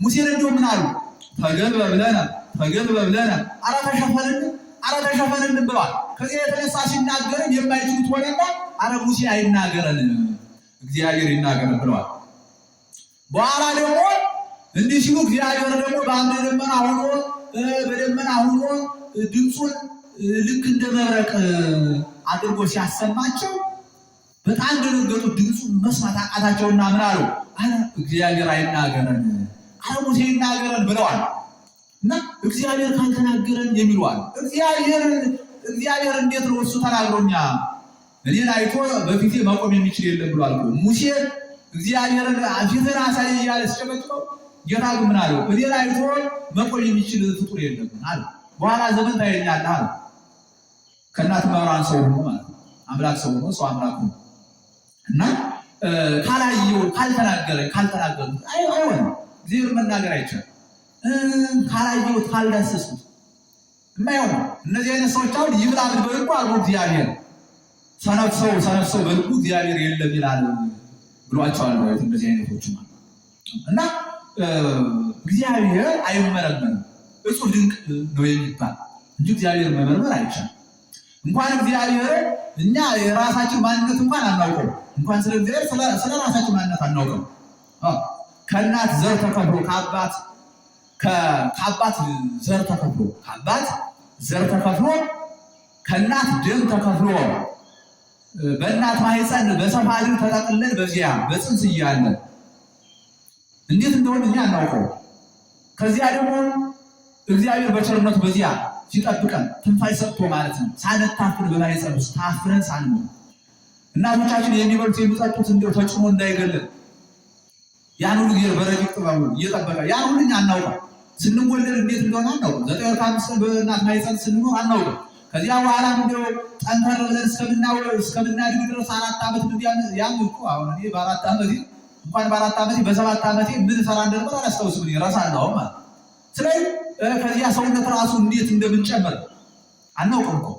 ሙሴን እንዲሁ ምን አሉ? ተገልበ ብለነ አረ ተሸፈንን ብለዋል። ከዚህ የተነሳ ሲናገርን የማይችሉት ሆነና አረ ሙሴ አይናገረን እግዚአብሔር ይናገረን ብለዋል። በኋላ ደግሞ እንዲህ ሲሉ እግዚአብሔር ደግሞ በአንድ ደመና ሆኖ በደመና ሆኖ ድምፁን ልክ እንደ መብረቅ አድርጎ ሲያሰማቸው በጣም ደነገጡ። ድምፁን መስማት አቃታቸውና ምን አሉ? አረ እግዚአብሔር አይናገረን አረ ሙሴ ይናገረን ብለዋል። እና እግዚአብሔር ካልተናገረን የሚሏል። እግዚአብሔር እንዴት ነው እሱ ተናግሮኛ እኔን አይቶ በፊቴ መቆም የሚችል የለም ብሏል። ሙሴ እግዚአብሔርን ፊትን አሳይ እያለ ሲጨበጭበው ጌታ ግን ምን አለው? እኔን አይቶ መቆም የሚችል ፍጡር የለም አለ። በኋላ ዘመን ታየኛለህ አለ። ከእናት መብራን ሰው ሆኖ ማለት አምላክ ሰው ሆኖ ሰው አምላክ ሆኖ እና ካላየው ካልተናገሩት አይሆንም። እግዚአብሔር መናገር አይቻልም። ካላየሁት ካልዳሰስኩት የማይሆን እነዚህ አይነት ሰዎች አሁን ይብላል በልቡ አልቦ እግዚአብሔር ሰነፍ ሰው በልቡ እግዚአብሔር የለም ይላል ብሏቸዋል። እንደዚህ አይነቶች ማለት እና እግዚአብሔር አይመረመርም፣ እጹብ ድንቅ ነው የሚባል እንጂ እግዚአብሔር መመርመር አይቻልም። እንኳን እግዚአብሔር እኛ የራሳችን ማንነት እንኳን አናውቀው፣ እንኳን ስለ እግዚአብሔር ስለ ራሳችን ማንነት አናውቀው። ከእናት ዘር ተከፍሎ ከአባት ዘር ተከፍሎ ከእናት ደም ተከፍሎ በእናት ማህፀን በሰፋድር ተጠቅለን በዚያ በፅንስ እያለን እንዴት እንደሆነ እኛ አናውቀው። ከዚያ ደግሞ እግዚአብሔር በቸርነቱ በዚያ ሲጠብቀን ትንፋሽ ሰጥቶ ማለት ነው ሳንታፍን በማኅፀን ውስጥ ታፍረን ሳንሞት እናቶቻችን የሚበሉት የሚጠጡት እንደው ተጭኖ እንዳይገለን ያን ሁሉ ጊዜ በረቂቅ ጥበቡ እየጠበቀ ያን ሁሉ እኛ አናውቀው። ስንወለድ እንዴት እንደሆነ አናውቅም። 9 ወር ከ5 ቀን በእናት ማኅፀን ስንኖር አናውቅም። ከዚያ በኋላ እንደው ጠንከር ብለን እስከምናድግ ድረስ 4 ዓመት ያን እኮ አሁን እኔ በ4 ዓመቴ እንኳን በ4 ዓመቴ በ7 ዓመቴ ምን ሰራ እንደነበር አላስታውስም። እረሳለሁ ማለት ስለዚህ ከዚያ ሰውነት ራሱ እንዴት እንደምንጨምር አናውቅም እኮ።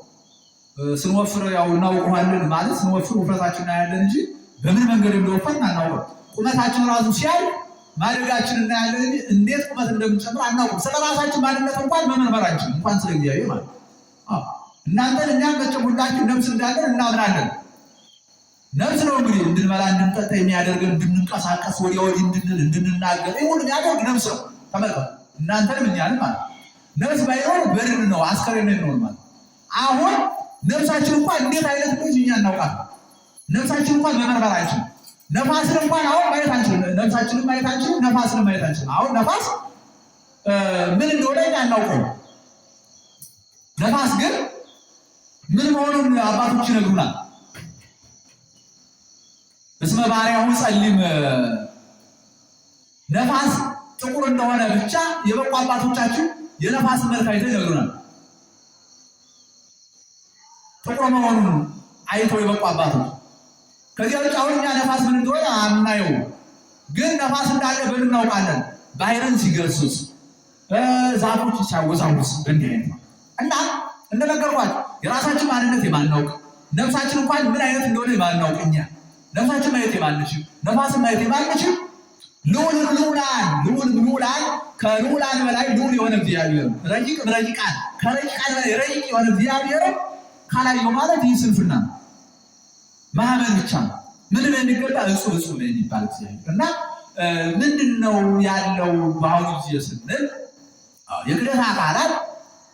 ስንወፍር ያው እናውቀዋለን ማለት ስንወፍር ውፍረታችን እናያለን እንጂ በምን መንገድ እንደወፈርን አናውቅም። ቁመታችን ራሱ ሲያይ ማደጋችን እናያለን እንጂ እንዴት ቁመት እንደምንጨምር አናውቅም። ስለራሳችን ማንነት እንኳን መመርመር አንችልም፣ እንኳን ስለ እግዚአብሔር ማለት እናንተን እኛን ገጭሙላችሁ ነፍስ እንዳለን እናምናለን። ነፍስ ነው እንግዲህ እንድንበላ እንድንጠጣ የሚያደርገን እንድንቀሳቀስ ወዲያ ወዲህ እንድንል እንድንናገር ይህ ሁሉ የሚያደርግ ነፍስ ነው። ተመልከቱ እናንተንም እኛንም ማለት ነፍስ ባይኖር በድን ነው አስከሬን ነው ማለት። አሁን ነፍሳችን እንኳን እንዴት አይነት ልጅ እኛ እናውቃለን። ነፍሳችን እንኳን መመርመር አንችልም። ነፋስን እንኳን አሁን ማየት አንችልም። ነፍሳችንን ማየት አንችልም። ነፋስን ማየት አንችልም። አሁን ነፋስ ምን እንደሆነ እኛ እናውቀው። ነፋስ ግን ምን መሆኑን አባቶች ይነግሩናል። እስመ ባሪያሁ ጸሊም ነፋስ ጥቁር እንደሆነ ብቻ የበቁ አባቶቻችን የነፋስን መልክ አይተው ይነግሩናል። ጥቁር መሆኑን አይተው የበቁ አባቶች። ከዚያ ውጭ አሁን እኛ ነፋስ ምን እንደሆነ አናየው፣ ግን ነፋስ እንዳለ በምን እናውቃለን? ባህርን ሲገስጽ፣ ዛፎች ሲያወዛውዝ እንዲህ አይነት ነው እና እንደነገርኳችሁ የራሳችን ማንነት የማናውቅ ነፍሳችን እንኳን ምን አይነት እንደሆነ የማናውቅ እኛ ነፍሳችን ማየት የማንችል ነፋስን ማየት የማንችል ልዑላን ከልዑላን በላይ ልዑል የሆነ እግዚአብሔር ረቂቃን ከረቂቃን በላይ ረቂቅ የሆነ እግዚአብሔር ካላየው ማለት ይህ ስንፍና ነው። ማመን ብቻ ነው። ምን የሚገባ እጹብ ነው የሚባል እግዚአብሔር እና ምንድን ነው ያለው በአሁኑ ጊዜ ስንል የክደት አካላት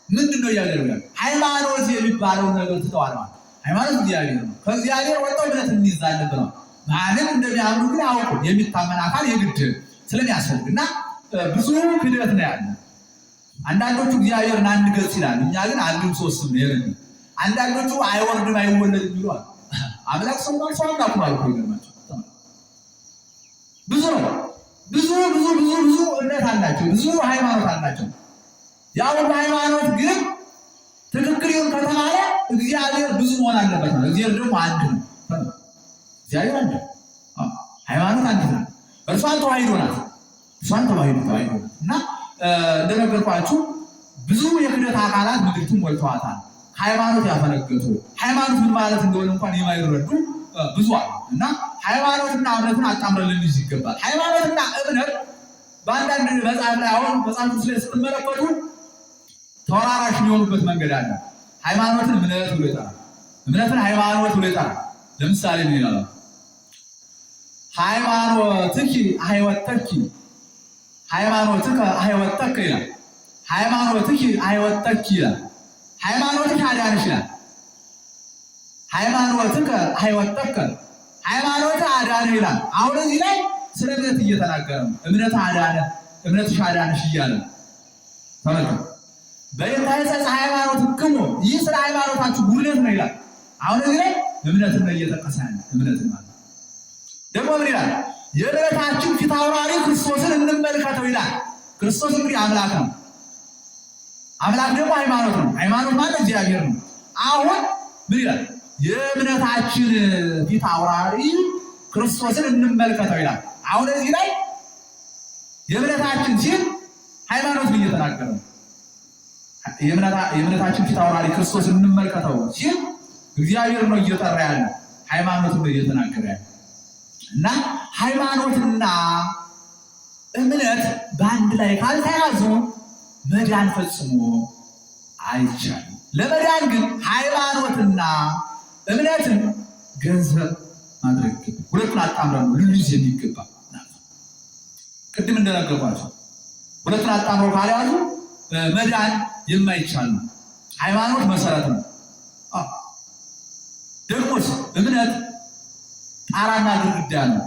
ምንድን ነው እያደረጋል? ሃይማኖት የሚባለውን ነገር ትተዋል ማለት ሃይማኖት እግዚአብሔር ነው። ከእግዚአብሔር ወጣው እምነት እንይዛለን ብለው ማንም እንደሚያምኑ ግን አውቁ የሚታመን አካል የግድ ስለሚያስፈልግ እና ብዙ ክደት ነው ያለ። አንዳንዶቹ እግዚአብሔርን አንድ ገጽ ይላል፣ እኛ ግን አንድም ሶስትም ነው ያለን። አንዳንዶቹ አይወርድም አይወለድም ይሏል። አምላክ ሰው ማለት ሰው አምላክ ማለት ነው። ይገርማቸው ብዙ እምነት አላቸው፣ ብዙ ሃይማኖት አላቸው። ያው ሃይማኖት ግን ትክክል ይሁን ከተባለ እግዚአብሔር ብዙ መሆን አለበት ነው። እግዚአብሔር ደግሞ አንድ ነው። እግዚአብሔር አንድ ነው። ሃይማኖት አንድ ነው። እርሷን ተዋሂዶ ናት። እና እንደነገርኳችሁ ብዙ የክደት አካላት ምድሪቱን ሞልተዋታል። ሃይማኖት ያፈነገጡ ሃይማኖት ምን ማለት እንደሆነ እንኳን የማይረዱ ብዙ አሉ እና ሃይማኖትና እምነትን አጣምረን ልንይዝ ይገባል። ሃይማኖትና እምነት በአንዳንድ መጽሐፍ ላይ አሁን መጽሐፍ ላይ ስትመለከቱ ተወራራሽ የሚሆኑበት መንገድ አለ። ሃይማኖትን እምነት ብሎ ይጠራል፣ እምነትን ሃይማኖት ብሎ ይጠራል። ለምሳሌ ምን ይላል? ሃይማኖትኪ አይወተኪ ሃይማኖትከ አይወተከ ይላል። ሃይማኖትኪ አይወተኪ ይላል። ሃይማኖትህ አዳነሽ ይላል። ሃይማኖትከ አይወተከ ሃይማኖትህ አዳነ ይላል። አሁን እዚህ ላይ ስለ እምነት እየተናገረ ነው። እምነትህ አዳነ፣ እምነትሽ አዳነሽ እያለ ተመልከቱ። በየታይሰጽ ሃይማኖት ክሙ ይህ ስለ ሃይማኖታችሁ ጉድለት ነው ይላል። አሁን እዚህ ላይ እምነትን ነው እየጠቀሰ ያለ። እምነትን ማለት ደግሞ ምን ይላል? የእምነታችን ፊት አውራሪ ክርስቶስን እንመልከተው ይላል። ክርስቶስ እንግዲህ አምላክ ነው። አምላክ ደግሞ ሃይማኖት ነው። ሃይማኖት ማለት እግዚአብሔር ነው። አሁን ምን ይላል? የእምነታችን ፊት አውራሪ ክርስቶስን እንመልከተው ይላል። አሁን እዚህ ላይ የእምነታችን ሲል ሃይማኖትን እየተናገረ ነው። የእምነታችን ፊት አውራሪ ክርስቶስን እንመልከተው ሲል እግዚአብሔር ነው እየጠራ ያለ፣ ሃይማኖት ነው እየተናገረ ያለ እና ሃይማኖትና እምነት በአንድ ላይ ካልተያዙ መዳን ፈጽሞ አይቻልም። ለመዳን ግን ሃይማኖትና እምነትን ገንዘብ ማድረግ ይገባል። ሁለቱን አጣምረን ነው ልንይዝ የሚገባ። ቅድም እንደነገርኳቸው ሁለቱን አጣምረው ካልያዙ መዳን የማይቻል ነው። ሃይማኖት መሰረት ነው። ደግሞስ እምነት ጣራና ግድግዳ ነው።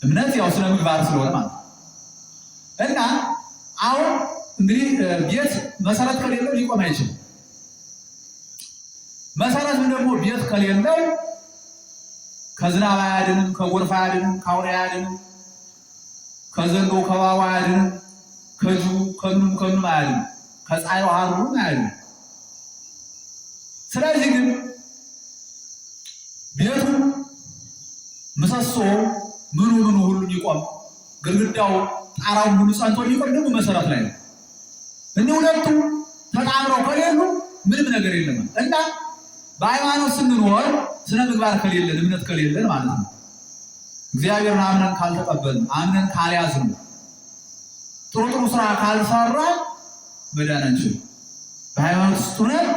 እምነት ያው ስነ ምግባር ስለሆነ ማለት እና አሁን እንግዲህ ቤት መሰረት ከሌለው ሊቆም አይችልም። መሰረት ደግሞ ቤት ከሌለው ከዝናብ አያድንም፣ ከጎርፍ አያድንም፣ ከአውሬ አያድንም፣ ከዘንዶ ከባባ አያድንም፣ ከጁ ከምኑም አያድንም፣ ከፀሐይ ሐሩርም አያድንም። ስለዚህ ግን ቤቱ ምሰሶ ምኑ ሁሉ ሊቆም ግድግዳው ጣራው ሁሉ ጸንቶ ሊቆም ደግሞ መሰረት ላይ ነው። እነዚህ ሁለቱ ተጣምረው ከሌሉ ምንም ነገር የለም እና በሃይማኖት ስንኖር ስነ ምግባር ከሌለን እምነት ከሌለን ማለት ነው እግዚአብሔርን አምነን ካልተቀበልን አምነን ካልያዝን ጥሩ ስራ ካልሰራ መዳን አንችልም። በሃይማኖት ውስጥ ሆነን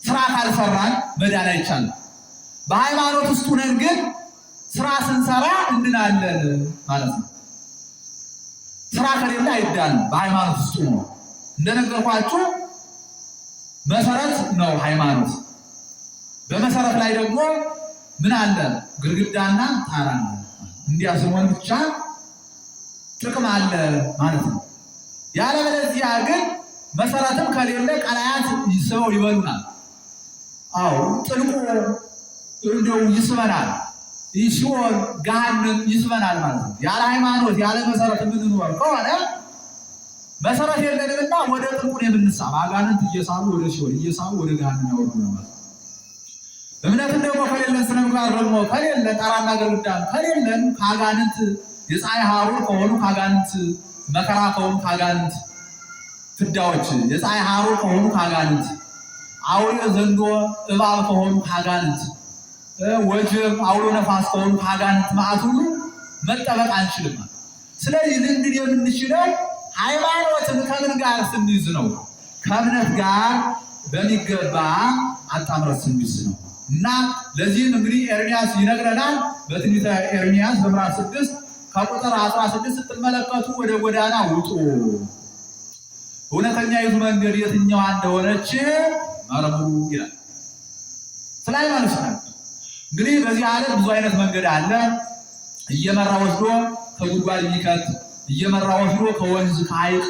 ስራ ካልሰራን መዳን አይቻልም። በሃይማኖት ውስጥ ሆነን ግን ስራ ስንሰራ እንድናለን ማለት ነው። ስራ ከሌለ አይዳንም። በሃይማኖት ውስጥ ነው እንደነገርኳችሁ መሰረት ነው ሃይማኖት። በመሰረት ላይ ደግሞ ምን አለ? ግድግዳና ጣራ አለ። እንዲያ ሲሆን ብቻ ጥቅም አለ ማለት ነው። ያለበለዚያ ግን መሰረትም ከሌለ ቀላያት ይስበው ይበሉናል። አዎ ጥልቁ እንደው ይስበናል፣ ሲኦል ገሃነም ይስበናል ማለት ነው። ያለ ሃይማኖት ያለ መሰረት የምንኖር ከሆነ መሰረት የለንምና ወደ ጥልቁ የምንሳብ አጋንንት እየሳቡ ወደ ሲኦል እየሳቡ ወደ ገሃነም ያወርዱናል ማለት ነው። እምነትን ደግሞ ከሌለን ስነ ምግባር ደግሞ ከሌለን ጣራና ግድግዳ ከሌለን ከአጋንንት የፀሐይ ሐሩር ከሆኑ ከአጋንንት መከራ ከሆኑ ከአጋንንት ፍዳዎች የፀሐይ ሐሩር ከሆኑ ከአጋንንት አውሬ ዘንዶ እባብ ከሆኑ ከአጋንንት ወጀብ አውሎ ነፋስ ከሆኑ ከአጋንንት መዓት ሁሉ መጠበቅ አንችልም። ስለዚህ ልንድን የምንችለው ሃይማኖትን ከምን ጋር ስንይዝ ነው? ከእምነት ጋር በሚገባ አጣምረት ስንይዝ ነው። እና ለዚህም እንግዲህ ኤርምያስ ይነግረናል። በትንቢተ ኤርምያስ በምዕራፍ 6 ከቁጥር 16 ስትመለከቱ ወደ ጎዳና ውጡ፣ እውነተኛይቱ መንገድ የትኛዋ እንደሆነች መርምሩ ይላል። ስለ ሃይማኖት ነው። እንግዲህ በዚህ ዓለም ብዙ አይነት መንገድ አለ። እየመራ ወስዶ ከጉድጓድ የሚከት፣ እየመራ ወስዶ ከወንዝ ከሐይቅ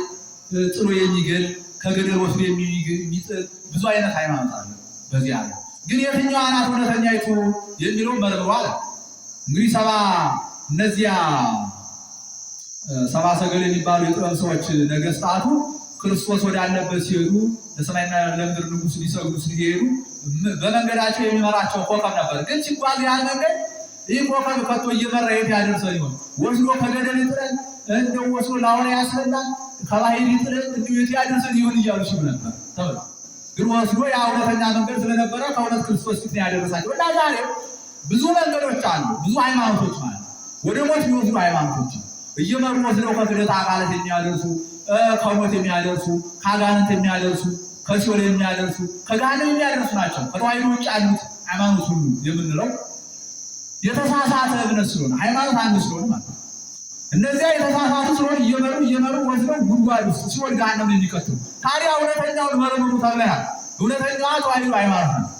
ጥሎ የሚገል፣ ከገደል ወስዶ የሚጥል ብዙ አይነት ሃይማኖት አለ በዚህ ዓለም። ግን የትኛዋ ናት እውነተኛይቱ የሚለው መርምሩ አለ። እንግዲህ እነዚያ ሰባ ሰገል የሚባሉ የጥበብ ሰዎች ነገስታቱ ክርስቶስ ወዳለበት ሲሄዱ ለሰማይና ለምድር ንጉሥ ሊሰግዱ ሲሄዱ በመንገዳቸው የሚመራቸው ኮከብ ነበር። ግን ሲጓዝ ያን መንገድ ይህ ኮከብ ከቶ እየመራ የት ያደርሰን ይሆን? ወስዶ ከገደል ይጥለን፣ እንደው ወስዶ ለአውሬ ያስበላን፣ ከባህር ይጥለን፣ እንደው የት ያደርሰን ይሆን እያሉ ሲሉ ነበር ተብሎ ግን ወስዶ ያ እውነተኛ መንገድ ስለነበረ ከእውነት ክርስቶስ ፊት ያደረሳቸው። እና ዛሬ ብዙ መንገዶች አሉ፣ ብዙ ሃይማኖቶች ማለት ወደ ሞት የሚወስዱ ሃይማኖቶች እየመሩ ወስደው ከክደት አካላት የሚያደርሱ፣ ከሞት የሚያደርሱ፣ ከአጋንንት የሚያደርሱ፣ ከሲኦል የሚያደርሱ፣ ከገሃነም የሚያደርሱ ናቸው። ከተዋሕዶ ውጭ ያሉት ሃይማኖት ሁሉ የምንለው የተሳሳተ እምነት ስለሆነ ሃይማኖት አንድ ስለሆነ ማለት ነው። እነዚያ የተሳሳቱ ስለሆነ እየመሩ ወስደው ጉድጓድ ውስጥ ሲኦል ገሃነም የሚከቱ። ታዲያ እውነተኛውን መርምሩ ተብለናል። እውነተኛዋ ተዋሕዶ ሃይማኖት ነው።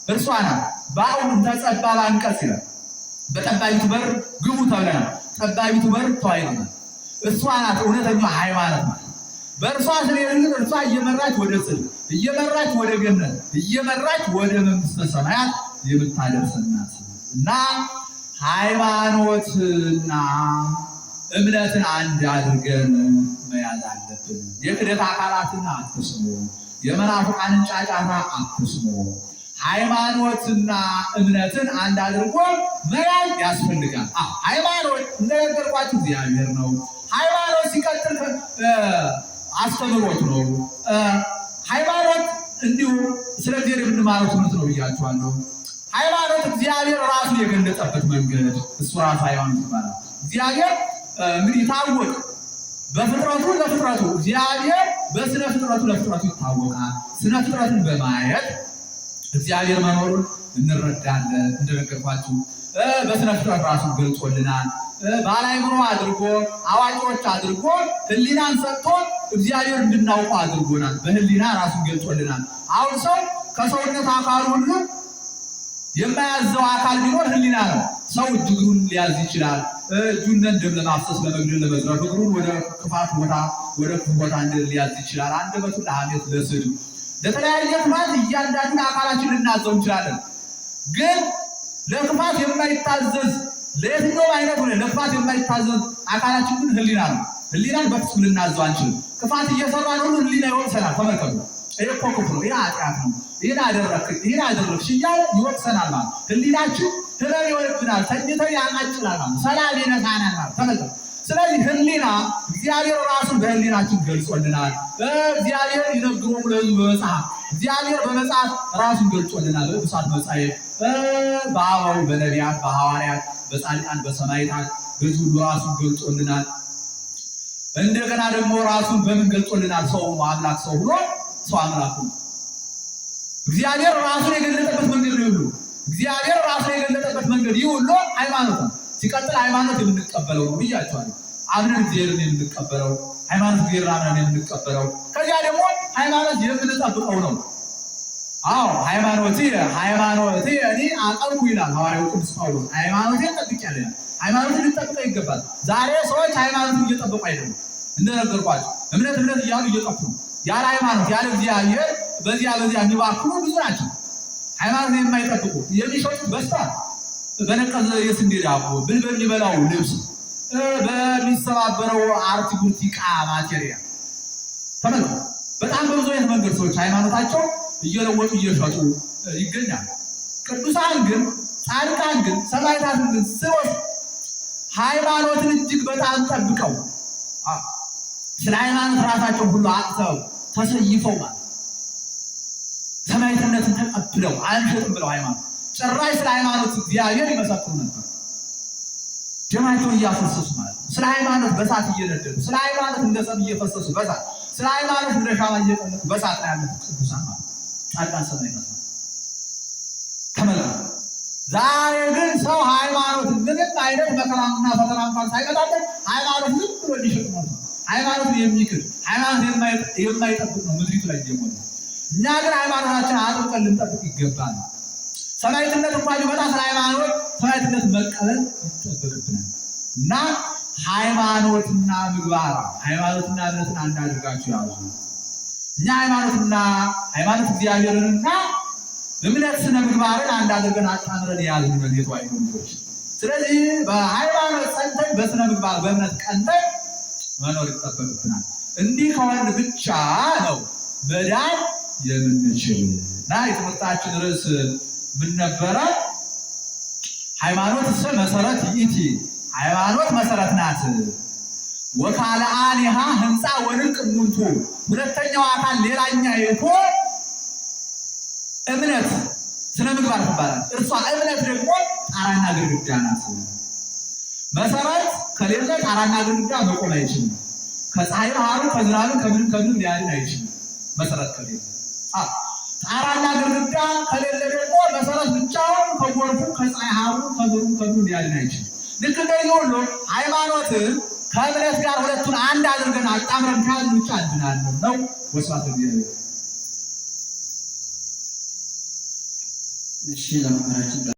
እርሷ ናት። በአሁን ተጸባብ አንቀጽ ይላል። በጠባቢቱ በር ግቡ ተብለናል። ጠባቢቱ በር ተዋሕዶ ናት። እርሷ ናት እውነተኛዋ ሃይማኖት ማለት። በእርሷ ስለሌለ እርሷ እየመራች ወደ ጽድቅ፣ እየመራች ወደ ገነት፣ እየመራች ወደ መንግሥተ ሰማያት የምታደርሰን ናት። እና ሃይማኖትና እምነትን አንድ አድርገን መያዝ አለብን። የክደት አካላትን አትስሙ፣ የመናፍቃንን ጫጫታ አትስሙ። ሃይማኖትና እምነትን አንድ አድርጎ መያዝ ያስፈልጋል። ሃይማኖት እንደነገርኳችሁ እግዚአብሔር ነው። ሃይማኖት ሲቀጥል አስተምሮት ነው። ሃይማኖት እንዲሁ ስለ እግዚአብሔር የምንማረው ትምህርት ነው ብያችኋለሁ። ሃይማኖት እግዚአብሔር ራሱ የገለጸበት መንገድ እሱ ራሱ ሃይማኖት ይባላል። እግዚአብሔር እንግዲህ ይታወቅ በፍጥረቱ ለፍጥረቱ፣ እግዚአብሔር በስነ ፍጥረቱ ለፍጥረቱ ይታወቃል። ስነ ፍጥረትን በማየት እግዚአብሔር መኖሩን እንረዳለን። እንደነገርኳችሁ በስነ ፍጥረት ራሱ ገልጾልናል። ባለአእምሮ አድርጎ አዋቂዎች አድርጎ ሕሊናን ሰጥቶ እግዚአብሔር እንድናውቀው አድርጎናል። በሕሊና ራሱን ገልጾልናል። አሁን ሰው ከሰውነት አካሉ ሁሉ የማያዘው አካል ቢኖር ሕሊና ነው። ሰው እጅ እግሩን ሊያዝ ይችላል፣ እጁን ደም ለማፍሰስ ለመግደል ለመዝረፍ እግሩን ወደ ክፋት ቦታ ወደ ክፉ ቦታ ሊያዝ ይችላል። አንደበቱን ለሐሜት ለስድብ ለተለያየ ክፋት እያንዳንዱን አካላችን ልናዘው እንችላለን። ግን ለክፋት የማይታዘዝ ለየትኛው አይነት ሆነ ለክፋት የማይታዘዝ አካላችን ግን ህሊና ነው። ህሊናን በፍጹም ልናዘው አንችልም። ክፋት እየሰራን ሁሉ ህሊና ይወቅሰናል። ተመልከቱ፣ ይሄ እኮ ክፉ ነው፣ ይሄ ኃጢአት ነው፣ ይሄን አደረግሽ እያለ ይወቅሰናል ማለት ህሊናችን ህመም ይሆንብናል፣ ተኝተን ያቃጭላል ማለት ሰላም ይነሳናል ማለት ተመልከቱ። ስለዚህ ህሊና እግዚአብሔር ራሱ በህሊናችን ገልጾልናል። እግዚአብሔር ይነግሮሙ ለሕዝቡ በመጽሐፍ እግዚአብሔር በመጽሐፍ ራሱን ገልጾልናል። በቅዱሳት መጻሕፍት በአበው በነቢያት በሐዋርያት በጻድቃን በሰማዕታት በዚህ ሁሉ ራሱን ገልጾልናል። እንደገና ደግሞ ራሱን በምን ገልጾልናል? ሰው አምላክ ሰው ሆኖ ሰው አምላክ ሆኖ እግዚአብሔር ራሱን የገለጠበት መንገድ ነው። ሁሉ እግዚአብሔር ራሱን የገለጠበት መንገድ ይህ ሁሉ ሃይማኖት ነው። ሲቀጥል ሃይማኖት የምንቀበለው ነው ብያቸዋለሁ። አምነን እግዚአብሔርን የምንቀበለው ሃይማኖት እግዚአብሔርን አምነን የምንቀበለው ከዚያ ደግሞ ሃይማኖት የምንጠብቀው ነው። አዎ ሃይማኖቴ እኔ አቀርኩ ይላል ሐዋርያው ቅዱስ ጳውሎስ። ሃይማኖቴን ጠብቄያለሁ ይላል። ሃይማኖትን ልንጠብቀው ይገባል። ዛሬ ሰዎች ሃይማኖትን እየጠበቁ አይደሉም። እንደነገርኳቸው እምነት እያሉ እየጠፉ ነው። ያለ ሃይማኖት ያለ እግዚአብሔር በዚያ የሚባክኑ ብዙ ናቸው። ሃይማኖትን የማይጠብቁ የሚሸጡት በስቷል። በነቀዘ የስንዴ ዳቦ ብል በሚበላው ልብስ በሚሰባበረው አርቲኩልቲ ዕቃ ማቴሪያል ተመልከቱ። በጣም በብዙ አይነት መንገድ ሰዎች ሃይማኖታቸው እየለወጡ እየሸጡ ይገኛሉ። ቅዱሳን ግን ጻድቃን ግን ሰማዕታትን ግን ሰዎች ሃይማኖትን እጅግ በጣም ጠብቀው ስለ ሃይማኖት ራሳቸው ሁሉ አጥተው ተሰይፈው ማለት ሰማዕትነትን ተቀብለው አንሸጥም ብለው ሃይማኖት ጭራሽ ስለ ሃይማኖት እግዚአብሔር ይመሰክሩ ነበር። ደማቸውን እያፈሰሱ ማለት ነው። ስለ ሃይማኖት በሳት እየነደዱ ስለ ሃይማኖት እንደ ሰም እየፈሰሱ በሳት ስለ ሃይማኖት እንደ ሻማ እየቀለጡ በሳት ላይ ያሉት ቅዱሳን ማለት ጻድቃን ሰማዕታት ተመልከቱ። ዛሬ ግን ሰው ሃይማኖት ምንም አይነት መከራና ፈተና እንኳን ሳይመጣበት ሃይማኖት ምን ብሎ ሊሸጥ ነው? ሃይማኖትን የሚክድ ሃይማኖት የማይጠብቅ ነው ምድሪቱ ላይ እየሞላ። እኛ ግን ሃይማኖታችን አጥብቀን ልንጠብቅ ይገባል። ሰማዕትነት እንኳን ቢመጣ ስለ ሃይማኖት ሰማዕትነት መቀበል ይጠበቅብናል እና ሃይማኖትና ምግባር ሃይማኖትና እምነትን አንድ አድርጋችሁ ያዙ። እኛ ሃይማኖት እግዚአብሔርንና እምነት ስነ ምግባርን አንድ አድርገን አጣምረን የያዝን ነው የተዋሕዶ ልጆች። ስለዚህ በሃይማኖት ጸንተን በስነ ምግባር በእምነት ቀንተን መኖር ይጠበቅብናል። እንዲህ ከሆነ ብቻ ነው መዳን የምንችል እና የትምህርታችን ርዕስ ምን ነበረ? ሃይማኖት መሰረት ይእቲ፣ ሃይማኖት መሰረት ናት። ወካልአኒሃ ህንፃ ወርቅ ሙንቱ፣ ሁለተኛው አካል ሌላኛ የቶ እምነት ስነ ምግባር ትባላለች። እርሷ እምነት ደግሞ ጣራና ግድግዳ ናት። መሰረት ከሌለ ጣራና ግድግዳ መቆም አይችልም። ከፀሐይ ባህሩ ከዝናብ ከምንም ሊያድን አይችልም። መሰረት ከሌለ ጣራና ግድግዳ ከሌለ ደግሞ መሰረት ብቻውን ከጎርፉ ከፀሐይ ሐሩ ከምንም ሊያድን አይችልም። ልክ እንደዚህ ሁሉ ሃይማኖትን ከእምነት ጋር ሁለቱን አንድ አድርገን አጣምረን ከያዝን ብቻ እንድናለን ነው። ወስብሐት ለእግዚአብሔር። እሺ ለመምህራችን